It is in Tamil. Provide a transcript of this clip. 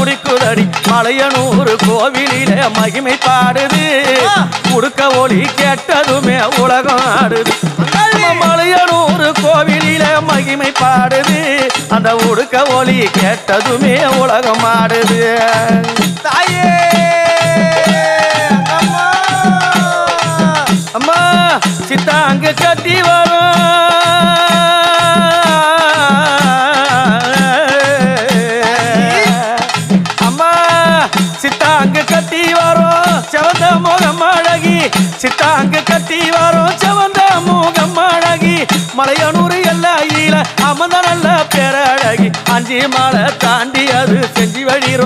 துடிக்குதடி மலையனூர் கோவிலிலே மகிமை பாடுது உடுக்க ஒளி கேட்டதுமே உலகம் ஆடுது மலையனூர் கோவிலிலே மகிமை பாடுது அந்த உடுக்க ஒளி கேட்டதுமே உலகம் ஆடுது தாயே அம்மா சித்தாங்க கட்டி வரும் அம்மா சித்தாங்க கட்டி வரும் செவந்த முகம் அழகி சித்தாங்க கட்டி வரும் செவந்த முகம் அழகி மலையனூர் எல்லையில அமர்ந்த நல்ல பேரழகி அஞ்சி மலை தாண்டி அது செஞ்சு வழி